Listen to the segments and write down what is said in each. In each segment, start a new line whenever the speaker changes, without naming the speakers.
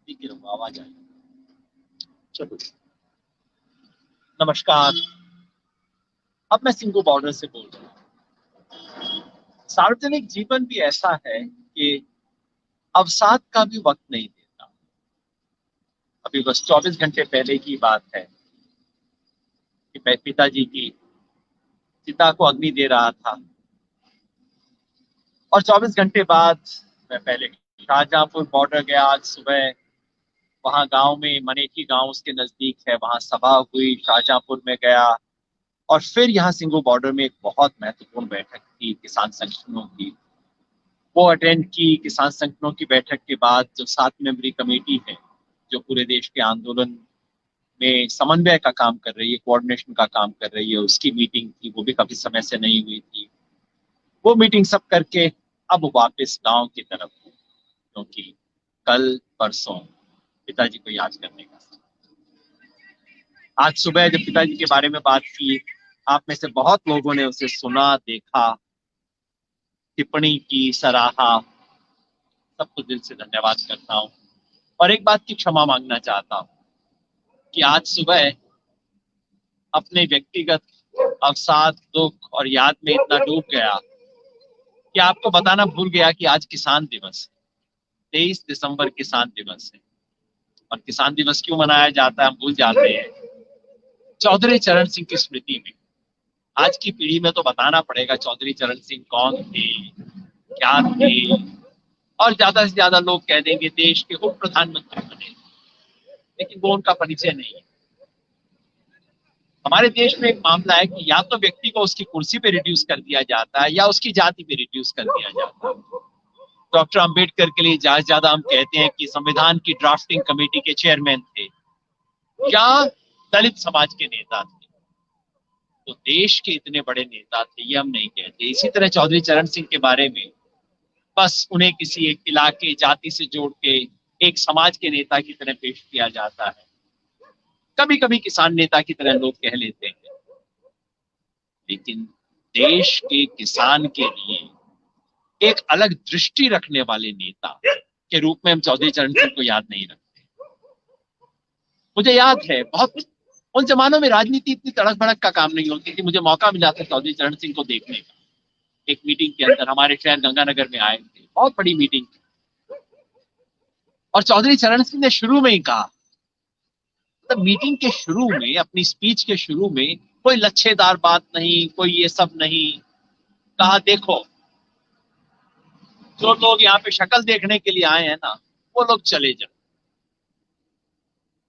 ठीक है, आवाज आई। चलो, नमस्कार। अब मैं सिंगू बॉर्डर से बोल रहा हूँ। सार्वजनिक जीवन भी ऐसा है कि अवसाद का भी वक्त नहीं देता। अभी बस 24 घंटे पहले की बात है कि मैं पिताजी की चिता को अग्नि दे रहा था, और 24 घंटे बाद मैं पहले शाहजहांपुर बॉर्डर गया। आज सुबह वहां गांव में, मनेठी गांव उसके नजदीक है, वहां सभा हुई, शाहजहांपुर में गया। और फिर यहाँ सिंगू बॉर्डर में एक बहुत महत्वपूर्ण बैठक थी किसान संगठनों की, वो अटेंड की। किसान संगठनों की बैठक के बाद जो 7 मेंबरी कमेटी है, जो पूरे देश के आंदोलन में समन्वय का काम कर रही है, कोऑर्डिनेशन का काम कर रही है, उसकी मीटिंग थी। वो भी काफी समय से नहीं हुई थी। वो मीटिंग सब करके अब वापस गांव की तरफ हूं, क्योंकि कल परसों पिताजी को याद करने का। आज सुबह जब पिताजी के बारे में बात की, आप में से बहुत लोगों ने उसे सुना, देखा, टिप्पणी की, सराहा। सबको दिल से धन्यवाद करता हूँ। और एक बात की क्षमा मांगना चाहता हूँ कि आज सुबह अपने व्यक्तिगत अवसाद, दुख और याद में इतना डूब गया कि आपको बताना भूल गया कि आज किसान दिवस है। 23 दिसंबर किसान दिवस है। और किसान दिवस क्यों मनाया जाता है हम भूल जाते हैं। चौधरी चरण सिंह की स्मृति में। आज की पीढ़ी में तो बताना पड़ेगा चौधरी चरण सिंह कौन थे, क्या थे। और ज्यादा से ज्यादा लोग कह देंगे देश के उप प्रधानमंत्री बने, लेकिन वो उनका परिचय नहीं है। हमारे देश में एक मामला है कि या तो व्यक्ति को उसकी कुर्सी पे रिड्यूस कर दिया जाता है या उसकी जाति पे रिड्यूस कर दिया जाता है। डॉक्टर अंबेडकर के लिए ज्यादा ज्यादा हम कहते हैं कि संविधान की ड्राफ्टिंग कमेटी के चेयरमैन थे या दलित समाज के नेता थे। तो देश के इतने बड़े नेता थे ये हम नहीं कहते। इसी तरह चौधरी चरण सिंह के बारे में बस उन्हें किसी एक इलाके, जाति से जोड़ के एक समाज के नेता की तरह पेश किया जाता है। कभी कभी किसान नेता की तरह लोग कह लेते हैं, लेकिन देश के किसान के लिए एक अलग दृष्टि रखने वाले नेता के रूप में हम चौधरी चरण सिंह को याद नहीं रखते। मुझे याद है बहुत उन जमानों में राजनीति इतनी तड़क भड़क का काम नहीं होती थी। मुझे मौका मिला था चौधरी चरण सिंह को देखने का। एक मीटिंग के अंदर हमारे शहर गंगानगर में आए थे, बहुत बड़ी मीटिंग थी। और चौधरी चरण सिंह ने शुरू में ही कहा, मतलब मीटिंग के शुरू में, अपनी स्पीच के शुरू में कोई लच्छेदार बात नहीं, कोई ये सब नहीं। कहा देखो, जो लोग यहाँ पे शक्ल देखने के लिए आए हैं ना, वो लोग चले जाओ।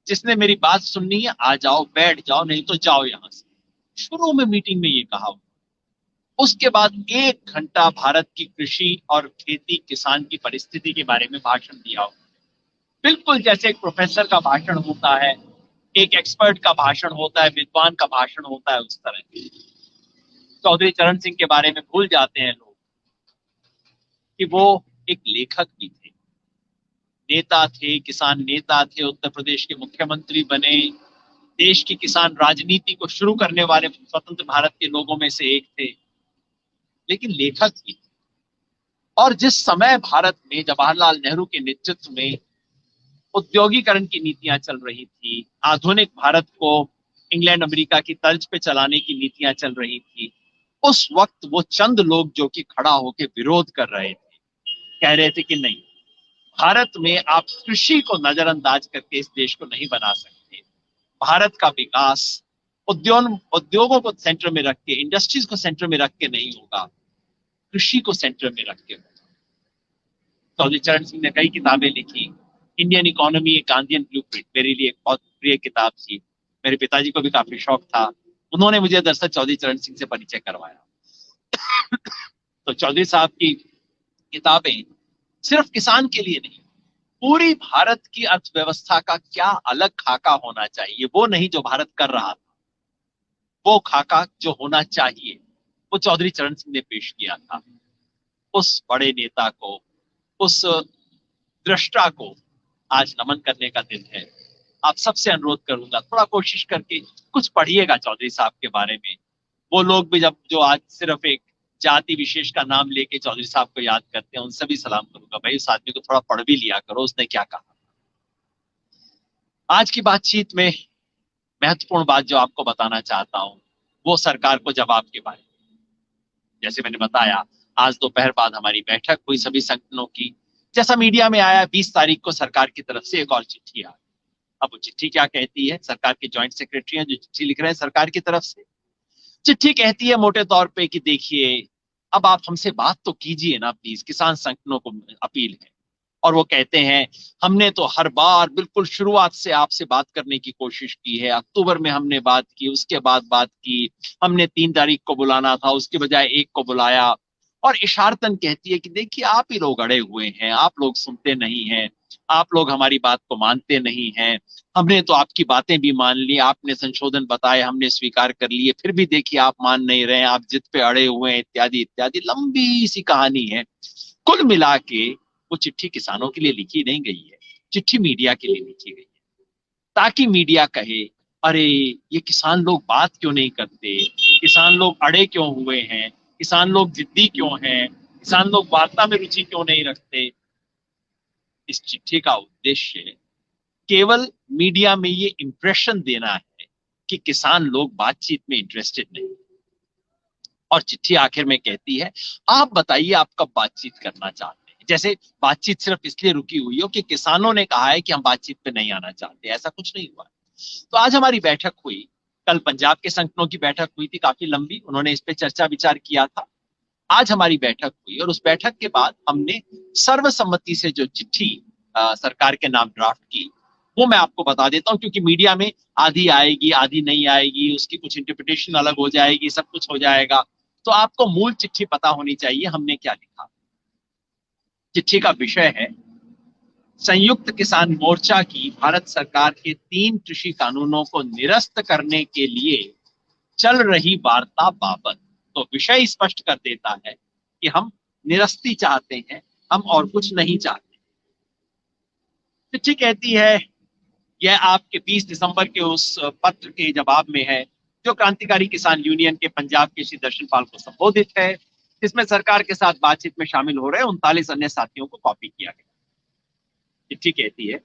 जिसने मेरी बात सुननी है आ जाओ, बैठ जाओ, नहीं तो जाओ यहां से। शुरू में मीटिंग में ये कहा। उसके बाद 1 घंटा भारत की कृषि और खेती किसान की परिस्थिति के बारे में भाषण दिया। बिल्कुल जैसे एक प्रोफेसर का भाषण होता है, एक एक्सपर्ट का भाषण होता है, विद्वान का भाषण होता है, उस तरह। चौधरी चरण सिंह के बारे में भूल जाते हैं लोग कि वो एक लेखक भी थे, नेता थे, किसान नेता थे, उत्तर प्रदेश के मुख्यमंत्री बने, देश की किसान राजनीति को शुरू करने वाले स्वतंत्र भारत के लोगों में से एक थे, लेकिन लेखक भी थे। और जिस समय भारत में जवाहरलाल नेहरू के नेतृत्व में औद्योगिकरण की नीतियां चल रही थी, आधुनिक भारत को इंग्लैंड अमेरिका की तर्ज पे चलाने की नीतियां चल रही थी, उस वक्त वो चंद लोग जो कि खड़ा होकर विरोध कर रहे थे, कह रहे थे कि नहीं, भारत में आप कृषि को नजरअंदाज करके इस देश को नहीं बना सकते। भारत का विकास उद्योगों को सेंटर में रख के, इंडस्ट्रीज को सेंटर में रख के नहीं होगा, कृषि को सेंटर में रख के होगा। चौधरी चरण सिंह ने कई किताबें लिखी। इंडियन इकोनॉमी एक गांधीयन ब्लूप्रिंट मेरे लिए एक बहुत प्रिय किताब थी। मेरे पिताजी को भी काफी शौक था, उन्होंने मुझे दरअसल चौधरी चरण सिंह से परिचय करवाया। तो चौधरी साहब की किताबें सिर्फ किसान के लिए नहीं, पूरी भारत की अर्थव्यवस्था का क्या अलग खाका होना चाहिए, वो नहीं जो भारत कर रहा था, वो खाका जो होना चाहिए, वो चौधरी चरण सिंह ने पेश किया था। उस बड़े नेता को, उस दृष्टा को आज नमन करने का दिन है। आप सबसे अनुरोध करूंगा, थोड़ा कोशिश करके कुछ पढ़िएगा चौधरी साहब के बारे में। वो लोग भी जब जो आज सिर्फ एक जाति विशेष का नाम लेके चौधरी साहब को याद करते हैं, उनसे भी सलाम करूंगा, भाई उस आदमी को थोड़ा पढ़ भी लिया करो, उसने क्या कहा। आज की बातचीत में महत्वपूर्ण बात जो आपको बताना चाहता हूं वो सरकार को जवाब के बारे में। जैसे मैंने बताया, आज दोपहर बाद हमारी बैठक हुई सभी संगठनों की। जैसा मीडिया में आया, 20 तारीख को सरकार की तरफ से एक और चिट्ठी आई। अब वो चिट्ठी क्या कहती है? सरकार के जॉइंट सेक्रेटरी हैं जो चिट्ठी लिख रहे हैं सरकार की तरफ से। चिट्ठी कहती है मोटे तौर पे कि देखिए, अब आप हमसे बात तो कीजिए ना प्लीज, किसान संगठनों को अपील है। और वो कहते हैं, हमने तो हर बार बिल्कुल शुरुआत से आपसे बात करने की कोशिश की है। अक्टूबर में हमने बात की, उसके बाद बात की, हमने 3 तारीख को बुलाना था, उसके बजाय 1 को बुलाया। और इशारतन कहती है कि देखिए, आप ही लोग अड़े हुए हैं, आप लोग सुनते नहीं हैं, आप लोग हमारी बात को मानते नहीं हैं। हमने तो आपकी बातें भी मान ली, आपने संशोधन बताए, हमने स्वीकार कर लिए, फिर भी देखिए आप मान नहीं रहे हैं, आप जिद पे अड़े हुए हैं, इत्यादि इत्यादि। लंबी सी कहानी है। कुल मिला के वो चिट्ठी किसानों के लिए लिखी नहीं गई है, चिट्ठी मीडिया के लिए लिखी गई है, ताकि मीडिया कहे, अरे ये किसान लोग बात क्यों नहीं करते, किसान लोग अड़े क्यों हुए हैं, किसान लोग जिद्दी क्यों हैं, किसान लोग वार्ता में रुचि क्यों नहीं रखते। इस चिट्ठी का उद्देश्य केवल मीडिया में ये इंप्रेशन देना है कि किसान लोग बातचीत में इंटरेस्टेड नहीं। और चिट्ठी आखिर में कहती है, आप बताइए आप कब बातचीत करना चाहते हैं। जैसे बातचीत सिर्फ इसलिए रुकी हुई हो कि किसानों ने कहा है कि हम बातचीत पे नहीं आना चाहते। ऐसा कुछ नहीं हुआ। तो आज हमारी बैठक हुई। कल पंजाब के संगठनों की बैठक हुई थी, काफी लंबी, उन्होंने इस पे चर्चा विचार किया था। आज हमारी बैठक हुई और उस बैठक के बाद हमने सर्वसम्मति से जो चिट्ठी सरकार के नाम ड्राफ्ट की, वो मैं आपको बता देता हूं, क्योंकि मीडिया में आधी आएगी आधी नहीं आएगी, उसकी कुछ इंटरप्रिटेशन अलग हो जाएगी, सब कुछ हो जाएगा। तो आपको मूल चिट्ठी पता होनी चाहिए हमने क्या लिखा। चिट्ठी का विषय है, संयुक्त किसान मोर्चा की भारत सरकार के 3 कृषि कानूनों को निरस्त करने के लिए चल रही वार्ता बाबत। तो विषय स्पष्ट कर देता है कि हम निरस्ती चाहते हैं, हम और कुछ नहीं चाहते। चिट्ठी कहती है, यह आपके 20 दिसंबर के उस पत्र के जवाब में है जो क्रांतिकारी किसान यूनियन के पंजाब के श्री दर्शन पाल को संबोधित है, जिसमें सरकार के साथ बातचीत में शामिल हो रहे 39 अन्य साथियों को कॉपी किया गया। चिट्ठी कहती है,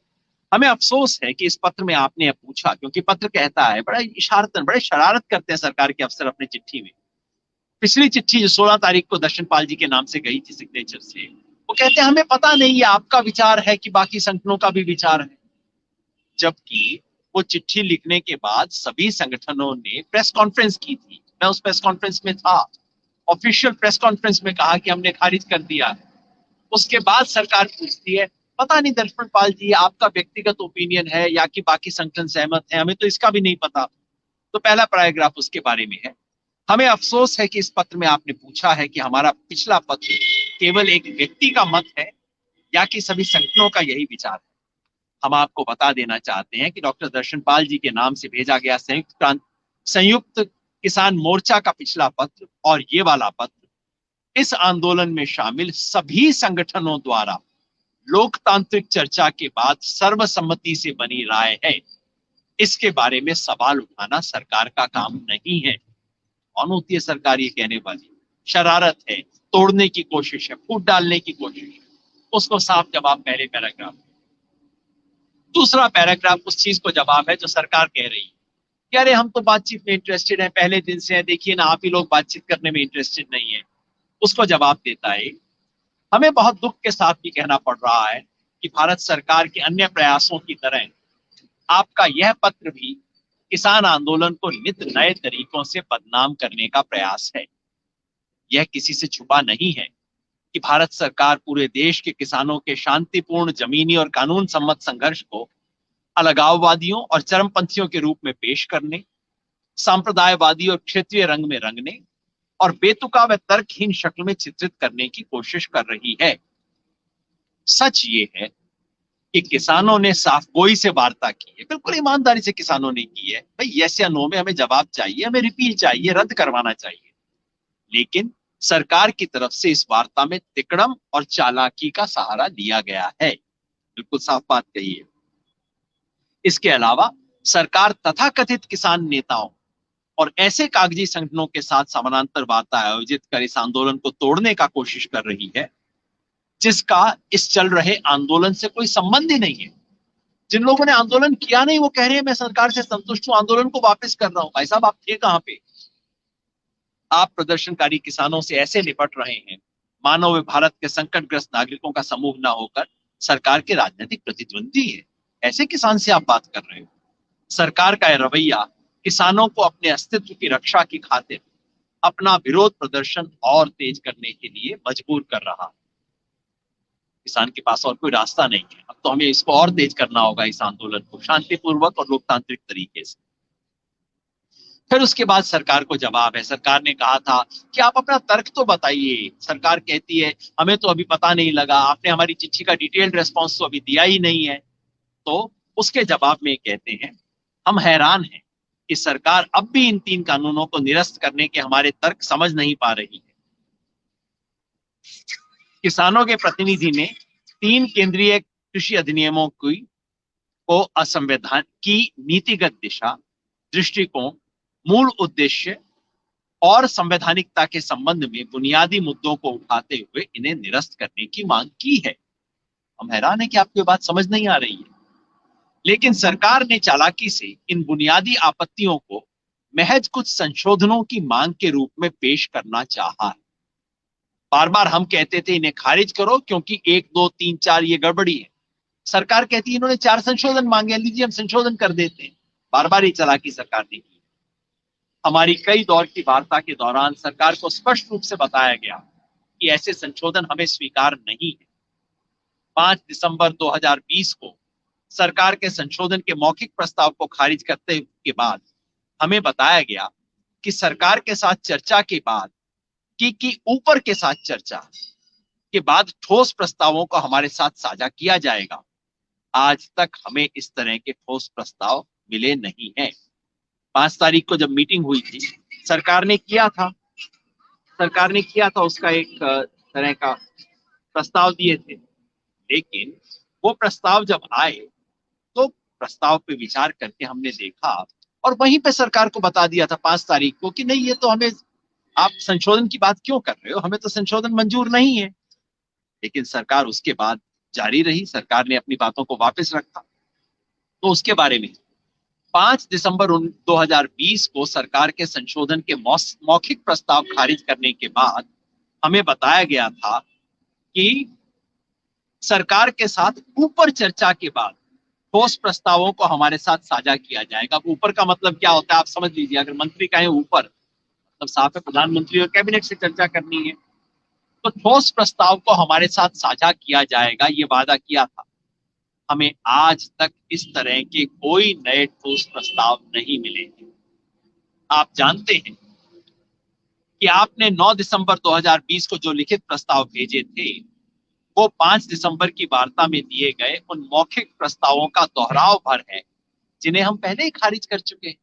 हमें अफसोस है कि इस पत्र में आपने पूछा, क्योंकि पत्र कहता है, बड़ा इशारतन, बड़े शरारत करते हैं सरकार के अफसर अपने चिट्ठी में। पिछली चिट्ठी जो 16 तारीख को दर्शन पाल जी के नाम से गई थी सिग्नेचर से, वो कहते हैं हमें पता नहीं है आपका विचार है कि बाकी संगठनों का भी विचार है। जबकि वो चिट्ठी लिखने के बाद सभी संगठनों ने प्रेस कॉन्फ्रेंस की थी। मैं उस प्रेस कॉन्फ्रेंस में था। ऑफिशियल प्रेस कॉन्फ्रेंस में कहा कि हमने खारिज कर दिया। उसके बाद सरकार पूछती है, पता नहीं दर्शन पाल जी आपका व्यक्तिगत ओपिनियन है या कि बाकी संगठन सहमत है, हमें तो इसका भी नहीं पता। तो पहला पैराग्राफ उसके बारे में है, हमें अफसोस है कि इस पत्र में आपने पूछा है कि हमारा पिछला पत्र केवल एक व्यक्ति का मत है या कि सभी संगठनों का यही विचार है। हम आपको बता देना चाहते हैं कि डॉक्टर दर्शन पाल जी के नाम से भेजा गया संयुक्त किसान मोर्चा का पिछला पत्र और ये वाला पत्र इस आंदोलन में शामिल सभी संगठनों द्वारा लोकतांत्रिक चर्चा के बाद सर्वसम्मति से बनी राय है। इसके बारे में सवाल उठाना सरकार का काम नहीं है। कौन होती है सरकार ये कहने वाली? शरारत है, तोड़ने की कोशिश है, फूट डालने की कोशिश है। उसको साफ जवाब पहले पैराग्राफ। दूसरा पैराग्राफ उस चीज को जवाब है जो सरकार कह रही है कि अरे हम तो बातचीत में इंटरेस्टेड हैं, पहले दिन से है, देखिए ना आप ही लोग बातचीत करने में इंटरेस्टेड नहीं है। उसको जवाब देता है, हमें बहुत दुख के साथ भी कहना पड़ रहा है कि भारत सरकार के अन्य प्रयासों की तरह आपका यह पत्र भी किसान आंदोलन को नित नए तरीकों से बदनाम करने का प्रयास है। यह किसी से छुपा नहीं है कि भारत सरकार पूरे देश के किसानों के शांतिपूर्ण जमीनी और कानून सम्मत संघर्ष को अलगाववादियों और चरमपंथियों के रूप में पेश करने, सांप्रदायवादी और क्षेत्रीय रंग में रंगने और बेतुका व तर्कहीन शक्ल में चित्रित करने की कोशिश कर रही है। सच ये है कि किसानों ने साफगोई से वार्ता की है, बिल्कुल ईमानदारी से किसानों ने की है, भाई यस या नो में हमें जवाब चाहिए, हमें रिपील चाहिए, रद्द करवाना चाहिए। लेकिन सरकार की तरफ से इस वार्ता में तिकड़म और चालाकी का सहारा लिया गया है। बिल्कुल साफ बात कही है। इसके अलावा सरकार तथाकथित किसान नेताओं और ऐसे कागजी संगठनों के साथ समानांतर वार्ता आयोजित कर इस आंदोलन को तोड़ने का कोशिश कर रही है, जिसका इस चल रहे आंदोलन से कोई संबंध ही नहीं है। जिन लोगों ने आंदोलन किया नहीं वो कह रहे हैं मैं सरकार से संतुष्ट हूं, आंदोलन को वापस कर रहा हूं। भाई साहब, आप थे कहां पे? आप प्रदर्शनकारी किसानों से ऐसे निपट रहे हैं मानो वे भारत के संकटग्रस्त नागरिकों का समूह ना होकर सरकार के राजनीतिक प्रतिद्वंदी है। ऐसे किसान से आप बात कर रहे हो। सरकार का यह रवैया किसानों को अपने अस्तित्व की रक्षा की खातिर अपना विरोध प्रदर्शन और तेज करने के लिए मजबूर कर रहा है। किसान के पास और कोई रास्ता नहीं है, अब तो हमें इसको और तेज करना होगा, इस आंदोलन को शांतिपूर्वक और लोकतांत्रिक तरीके से। फिर उसके बाद सरकार को जवाब है। सरकार ने कहा था कि आप अपना तर्क तो बताइए। सरकार कहती है हमें तो अभी पता नहीं लगा, आपने हमारी चिट्ठी का डिटेल्ड रेस्पॉन्स तो अभी दिया ही नहीं है। तो उसके जवाब में कहते हैं हम हैरान हैं कि सरकार अब भी इन 3 कानूनों को निरस्त करने के हमारे तर्क समझ नहीं पा रही है। किसानों के प्रतिनिधि ने 3 केंद्रीय कृषि अधिनियमों को असंवैधानिक की नीतिगत दिशा, दृष्टिकोण, मूल उद्देश्य और संवैधानिकता के संबंध में बुनियादी मुद्दों को उठाते हुए इन्हें निरस्त करने की मांग की है। हम हैरान हैं कि आपको ये बात समझ नहीं आ रही है, लेकिन सरकार ने चालाकी से इन बुनियादी आपत्तियों को महज कुछ संशोधनों की मांग के रूप में पेश करना चाहा है। बार बार हम कहते थे इन्हें खारिज करो क्योंकि 1, 2, 3, 4 ये गड़बड़ी है। सरकार कहती है इन्होंने 4 संशोधन मांगे, लीजिए हम संशोधन कर देते हैं। बार बार ये चालाकी सरकार ने की। हमारी कई दौर की वार्ता के दौरान सरकार को स्पष्ट रूप से बताया गया कि ऐसे संशोधन हमें स्वीकार नहीं है। 5 दिसंबर 2020 को सरकार के संशोधन के मौखिक प्रस्ताव को खारिज करते के बाद हमें बताया गया कि सरकार के साथ चर्चा के बाद की ऊपर के साथ चर्चा के बाद ठोस प्रस्तावों को हमारे साथ साझा किया जाएगा। आज तक हमें इस तरह के ठोस प्रस्ताव मिले नहीं हैं। 5 तारीख को जब मीटिंग हुई थी, सरकार ने किया था उसका एक तरह का प्रस्ताव दिए थे, लेकिन वो प्रस्ताव जब आए तो प्रस्ताव पे विचार करके हमने देखा और वहीं पे सरकार को बता दिया था 5 तारीख को कि नहीं, ये तो हमें, आप संशोधन की बात क्यों कर रहे हो, हमें तो संशोधन मंजूर नहीं है। लेकिन सरकार उसके बाद जारी रही, सरकार ने अपनी बातों को वापस रखा। तो उसके बारे में 5 दिसंबर 2020 को सरकार के संशोधन के मौखिक प्रस्ताव खारिज करने के बाद हमें बताया गया था कि सरकार के साथ ऊपर चर्चा के बाद ठोस प्रस्तावों को हमारे साथ साझा किया जाएगा। ऊपर का मतलब क्या होता है आप समझ लीजिए। अगर मंत्री कहें ऊपर, मतलब साफ है प्रधानमंत्री और कैबिनेट से चर्चा करनी है। तो ठोस प्रस्ताव को हमारे साथ साझा किया जाएगा, ये वादा किया था। हमें आज तक इस तरह के कोई नए ठोस प्रस्ताव नहीं मिले हैं। आप जानते हैं कि आपने 9 दिसंबर 2020 को जो लिखित प्रस्ताव भेजे थे वो 5 दिसंबर की वार्ता में दिए गए उन मौखिक प्रस्तावों का दोहराव भर है जिन्हें हम पहले ही खारिज कर चुके हैं।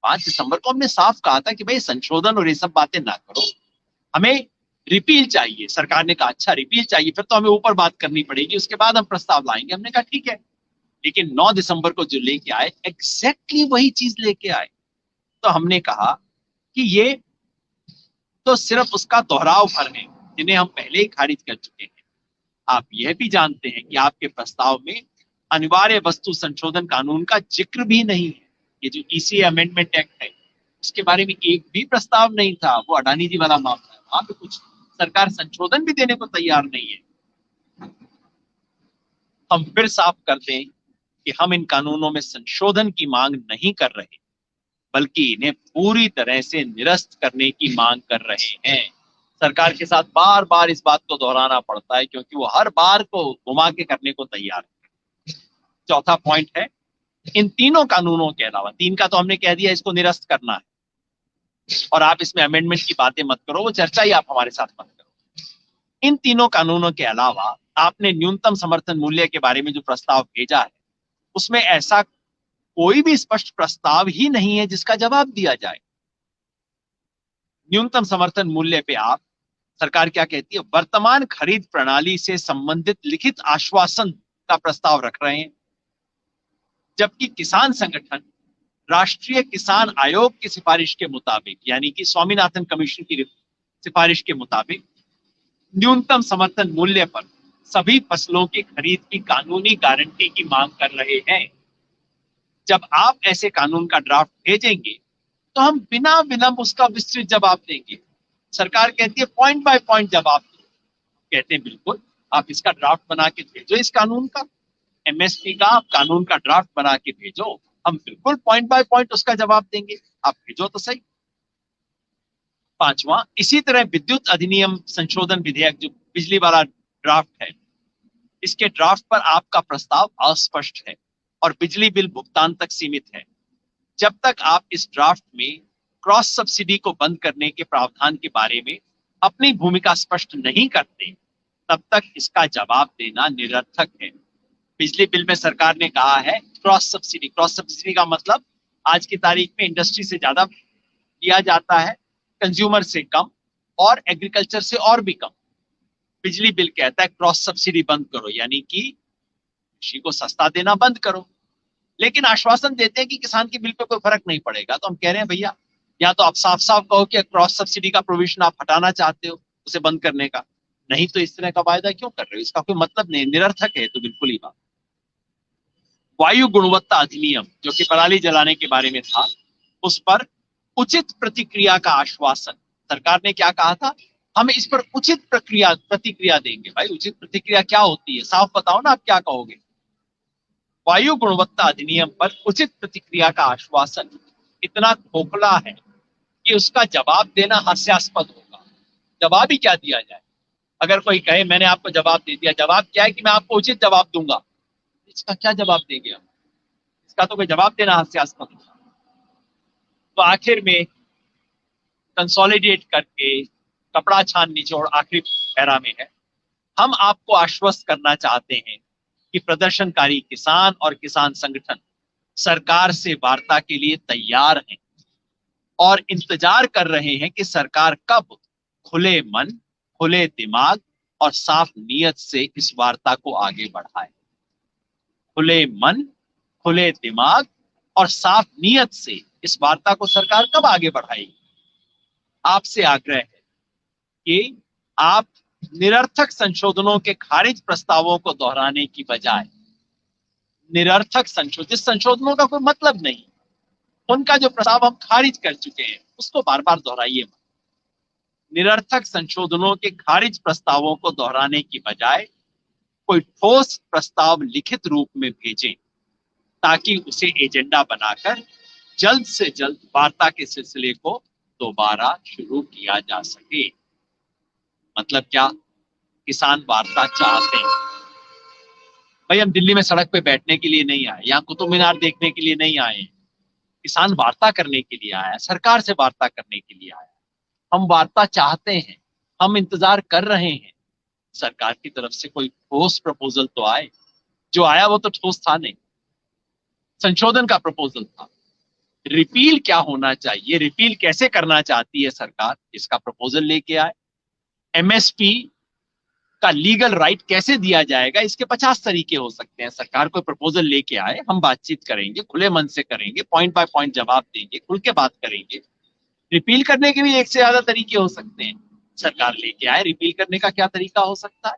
5 दिसंबर को हमने साफ कहा था कि भाई संशोधन और ये सब बातें ना करो, हमें रिपील चाहिए। सरकार ने कहा अच्छा रिपील चाहिए, फिर तो हमें ऊपर बात करनी पड़ेगी, उसके बाद हम प्रस्ताव लाएंगे। हमने कहा ठीक है, लेकिन 9 दिसंबर को जो लेके आए एग्जैक्टली वही चीज लेके आए। तो हमने कहा कि ये तो सिर्फ उसका दोहराव भर है जिन्हें हम पहले ही खारिज कर चुके हैं। आप यह भी जानते हैं कि आपके प्रस्ताव में अनिवार्य वस्तु संशोधन कानून का जिक्र भी नहीं है। ये जो ईसीए अमेंडमेंट एक्ट है उसके बारे में एक भी प्रस्ताव नहीं था। वो अडानी जी वाला मामला है, वहां पे कुछ सरकार संशोधन भी देने को तैयार नहीं है। हम फिर साफ कर दें कि हम इन कानूनों में संशोधन की मांग नहीं कर रहे, बल्कि इन्हें पूरी तरह से निरस्त करने की मांग कर रहे हैं। सरकार के साथ बार बार इस बात को दोहराना पड़ता है क्योंकि वो हर बार को घुमा के करने को तैयार है। चौथा पॉइंट है, इन तीनों कानूनों के अलावा, 3 का तो हमने कह दिया इसको निरस्त करना है और आप इसमें अमेंडमेंट की बातें मत करो, वो चर्चा ही आप हमारे साथ मत करो। इन तीनों कानूनों के अलावा आपने न्यूनतम समर्थन मूल्य के बारे में जो प्रस्ताव भेजा है उसमें ऐसा कोई भी स्पष्ट प्रस्ताव ही नहीं है जिसका जवाब दिया जाए। न्यूनतम समर्थन मूल्य पे आप, सरकार क्या कहती है, वर्तमान खरीद प्रणाली से संबंधित लिखित आश्वासन का प्रस्ताव रख रहे हैं, जबकि किसान संगठन राष्ट्रीय किसान आयोग की सिफारिश के मुताबिक, यानी कि स्वामीनाथन कमीशन की सिफारिश के मुताबिक न्यूनतम समर्थन मूल्य पर सभी फसलों की खरीद की कानूनी गारंटी की मांग कर रहे हैं। जब आप ऐसे कानून का ड्राफ्ट भेजेंगे तो हम बिना विलंब उसका विस्तृत जवाब देंगे। सरकार कहती है पॉइंट बाय पॉइंट जवाब दो। कहते हैं बिल्कुल, आप इसका ड्राफ्ट बना के भेजो, इस कानून का, एमएसपी का आप कानून का ड्राफ्ट बना के भेजो, हम बिल्कुल पॉइंट बाय पॉइंट उसका जवाब देंगे, आप भेजो तो सही। पांचवा, इसी तरह विद्युत अधिनियम संशोधन विधेयक जो बिजली वाला ड्राफ्ट है, इसके ड्राफ्ट पर आपका प्रस्ताव अस्पष्ट है और बिजली बिल भुगतान तक सीमित है। जब तक आप इस ड्राफ्ट में क्रॉस सब्सिडी को बंद करने के प्रावधान के बारे में अपनी भूमिका स्पष्ट नहीं करते, तब तक इसका जवाब देना निरर्थक है। बिजली बिल में सरकार ने कहा है क्रॉस सब्सिडी का मतलब आज की तारीख में इंडस्ट्री से ज्यादा दिया जाता है, कंज्यूमर से कम और एग्रीकल्चर से और भी कम। बिजली बिल कहता है क्रॉस सब्सिडी बंद करो, यानी कि कृषि को सस्ता देना बंद करो। लेकिन आश्वासन देते हैं कि किसान के बिल पे कोई फर्क नहीं पड़ेगा। तो हम कह रहे हैं भैया, या तो आप साफ साफ कहो कि क्रॉस सब्सिडी का प्रोविजन आप हटाना चाहते हो उसे बंद करने का, नहीं तो इस तरह का वायदा क्यों कर रहे हो, इसका कोई मतलब नहीं, निरर्थक है तो बिल्कुल ही बात। वायु गुणवत्ता अधिनियम जो कि पराली जलाने के बारे में था, उस पर उचित प्रतिक्रिया का आश्वासन। सरकार ने क्या कहा था, हम इस पर उचित प्रतिक्रिया देंगे। भाई उचित प्रतिक्रिया क्या होती है, साफ बताओ ना, आप क्या कहोगे। वायु गुणवत्ता अधिनियम पर उचित प्रतिक्रिया का आश्वासन इतना खोखला है कि उसका जवाब देना हास्यास्पद होगा। जवाब ही क्या दिया जाए। अगर कोई कहे मैंने आपको जवाब दे दिया, जवाब क्या है कि मैं आपको उचित जवाब दूंगा, इसका क्या जवाब देंगे हम, इसका तो कोई जवाब देना हास्यास्पद होगा। तो आखिर में कंसोलिडेट करके कपड़ा छान निचोड़ आखिरी पैरा में है, हम आपको आश्वस्त करना चाहते हैं कि प्रदर्शनकारी किसान और किसान संगठन सरकार से वार्ता के लिए तैयार हैं और इंतजार कर रहे हैं कि सरकार कब खुले मन, खुले दिमाग और साफ नीयत से इस वार्ता को आगे बढ़ाए। खुले मन, खुले दिमाग और साफ नीयत से इस वार्ता को सरकार कब आगे बढ़ाएगी। आपसे आग्रह है कि आप निरर्थक संशोधनों के खारिज प्रस्तावों को दोहराने की बजाय निरर्थक जिस संशोधनों का कोई मतलब नहीं, उनका जो प्रस्ताव हम खारिज कर चुके हैं, उसको बार बार दोहराइए मत। निरर्थक संशोधनों के खारिज प्रस्तावों को दोहराने की बजाय कोई ठोस प्रस्ताव लिखित रूप में भेजें ताकि उसे एजेंडा बनाकर जल्द से जल्द वार्ता के सिलसिले को दोबारा शुरू किया जा सके। मतलब क्या, किसान वार्ता चाहते हैं। भाई हम दिल्ली में सड़क पे बैठने के लिए नहीं आए, यहाँ कुतुब मीनार देखने के लिए नहीं आए, किसान वार्ता करने के लिए आया, सरकार से वार्ता करने के लिए आया। हम वार्ता चाहते हैं, हम इंतजार कर रहे हैं सरकार की तरफ से कोई ठोस प्रपोजल तो आए। जो आया वो तो ठोस था नहीं, संशोधन का प्रपोजल था। रिपील क्या होना चाहिए, रिपील कैसे करना चाहती है सरकार, इसका प्रपोजल लेके आए। एमएसपी का लीगल राइट कैसे दिया जाएगा, इसके 50 तरीके हो सकते हैं। सरकार कोई प्रपोजल लेके आए, हम बातचीत करेंगे, खुले मन से करेंगे, पॉइंट बाय पॉइंट जवाब देंगे, खुल के बात करेंगे। रिपील करने के भी एक से ज्यादा तरीके हो सकते हैं। सरकार लेके आए, रिपील करने का क्या तरीका हो सकता है,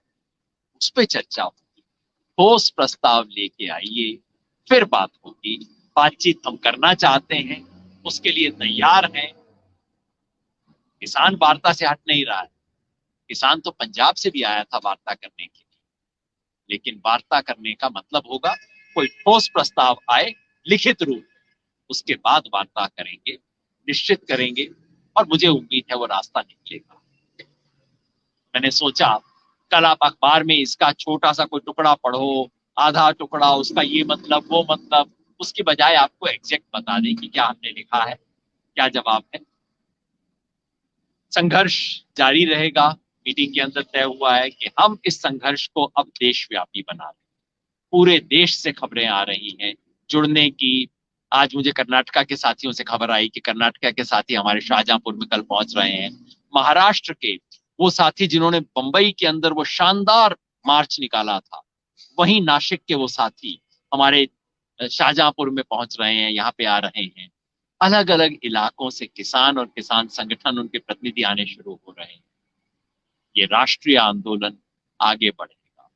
उस पर चर्चा होगी। ठोस प्रस्ताव लेके आइए, फिर बात होगी। बातचीत हम करना चाहते हैं, उसके लिए तैयार हैं। किसान वार्ता से हट नहीं रहा है, किसान तो पंजाब से भी आया था वार्ता करने के लिए, लेकिन वार्ता करने का मतलब होगा कोई ठोस प्रस्ताव आए लिखित रूप, उसके बाद वार्ता करेंगे, निश्चित करेंगे, और मुझे उम्मीद है वो रास्ता निकलेगा। मैंने सोचा कल आप अखबार में इसका छोटा सा कोई टुकड़ा पढ़ो, आधा टुकड़ा, उसका ये मतलब वो मतलब, उसकी बजाय आपको एग्जैक्ट बता दें कि क्या हमने लिखा है, क्या जवाब है। संघर्ष जारी रहेगा। मीटिंग के अंदर तय हुआ है कि हम इस संघर्ष को अब देशव्यापी बना दें। पूरे देश से खबरें आ रही हैं जुड़ने की। आज मुझे कर्नाटका के साथियों से खबर आई कि कर्नाटका के साथी हमारे शाहजहांपुर में कल पहुंच रहे हैं। महाराष्ट्र के वो साथी जिन्होंने बंबई के अंदर वो शानदार मार्च निकाला था, वहीं नासिक के वो साथी हमारे शाहजहांपुर में पहुंच रहे हैं, यहाँ पे आ रहे हैं। अलग अलग इलाकों से किसान और किसान संगठन, उनके प्रतिनिधि आने शुरू हो रहे हैं। ये राष्ट्रीय आंदोलन आगे बढ़ेगा।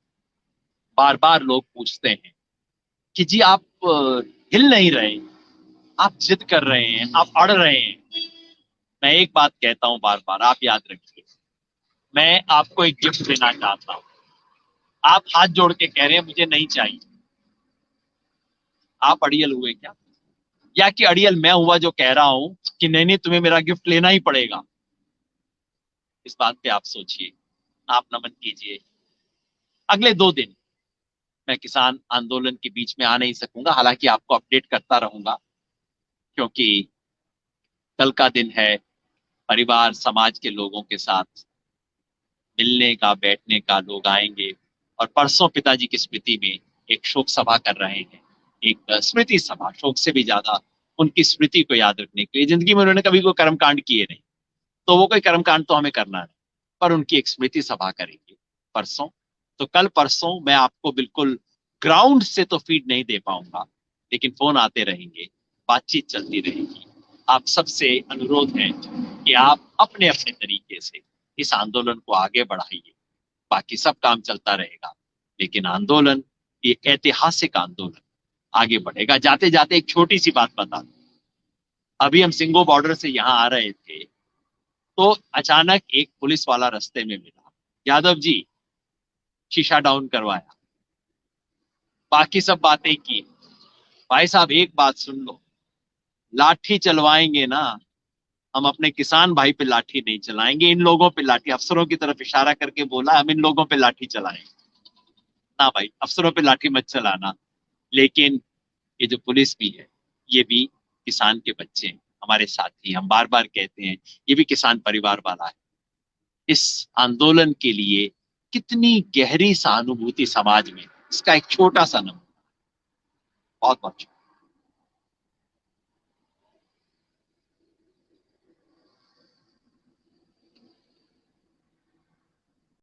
बार बार लोग पूछते हैं कि जी आप हिल नहीं रहे, आप जिद कर रहे हैं, आप अड़ रहे हैं। मैं एक बात कहता हूं बार बार, आप याद रखिए, मैं आपको एक गिफ्ट देना चाहता हूं। आप हाथ जोड़ के कह रहे हैं मुझे नहीं चाहिए। आप अड़ियल हुए क्या? या कि अड़ियल मैं हुआ जो कह रहा हूं कि नहीं नहीं तुम्हें मेरा गिफ्ट लेना ही पड़ेगा? इस बात पे आप सोचिए, आप नमन कीजिए। अगले 2 दिन मैं किसान आंदोलन के बीच में आ नहीं सकूंगा, हालांकि आपको अपडेट करता रहूंगा, क्योंकि कल का दिन है परिवार समाज के लोगों के साथ मिलने का, बैठने का। लोग आएंगे और परसों पिताजी की स्मृति में एक शोक सभा कर रहे हैं, एक स्मृति सभा, शोक से भी ज्यादा उनकी स्मृति को याद रखने के लिए। जिंदगी में उन्होंने कभी कोई कर्मकांड किए नहीं, तो वो कोई कर्मकांड तो हमें करना नहीं, पर उनकी एक स्मृति सभा करेंगे परसों। तो कल परसों मैं आपको बिल्कुल ग्राउंड से तो फीड नहीं दे पाऊंगा, लेकिन फोन आते रहेंगे, बातचीत चलती रहेगी। आप सबसे अनुरोध है कि आप अपने अपने तरीके से इस आंदोलन को आगे बढ़ाइए। बाकी सब काम चलता रहेगा, लेकिन आंदोलन, ये ऐतिहासिक आंदोलन आगे बढ़ेगा। जाते जाते एक छोटी सी बात बता दूं। अभी हम सिंगो बॉर्डर से यहाँ आ रहे थे, तो अचानक एक पुलिस वाला रास्ते में मिला। यादव जी, शीशा डाउन करवाया, बाकी सब बातें की। भाई साहब एक बात सुन लो, लाठी चलवाएंगे ना, हम अपने किसान भाई पे लाठी नहीं चलाएंगे, इन लोगों पे लाठी। अफसरों की तरफ इशारा करके बोला हम इन लोगों पे लाठी चलाएंगे ना। भाई अफसरों पे लाठी मत चलाना। लेकिन ये जो पुलिस भी है, ये भी किसान के बच्चे हैं, हमारे साथी। हम बार बार कहते हैं ये भी किसान परिवार वाला है। इस आंदोलन के लिए कितनी गहरी सहानुभूति समाज में, इसका एक छोटा सा नमूना। बहुत बहुत शुक्रिया।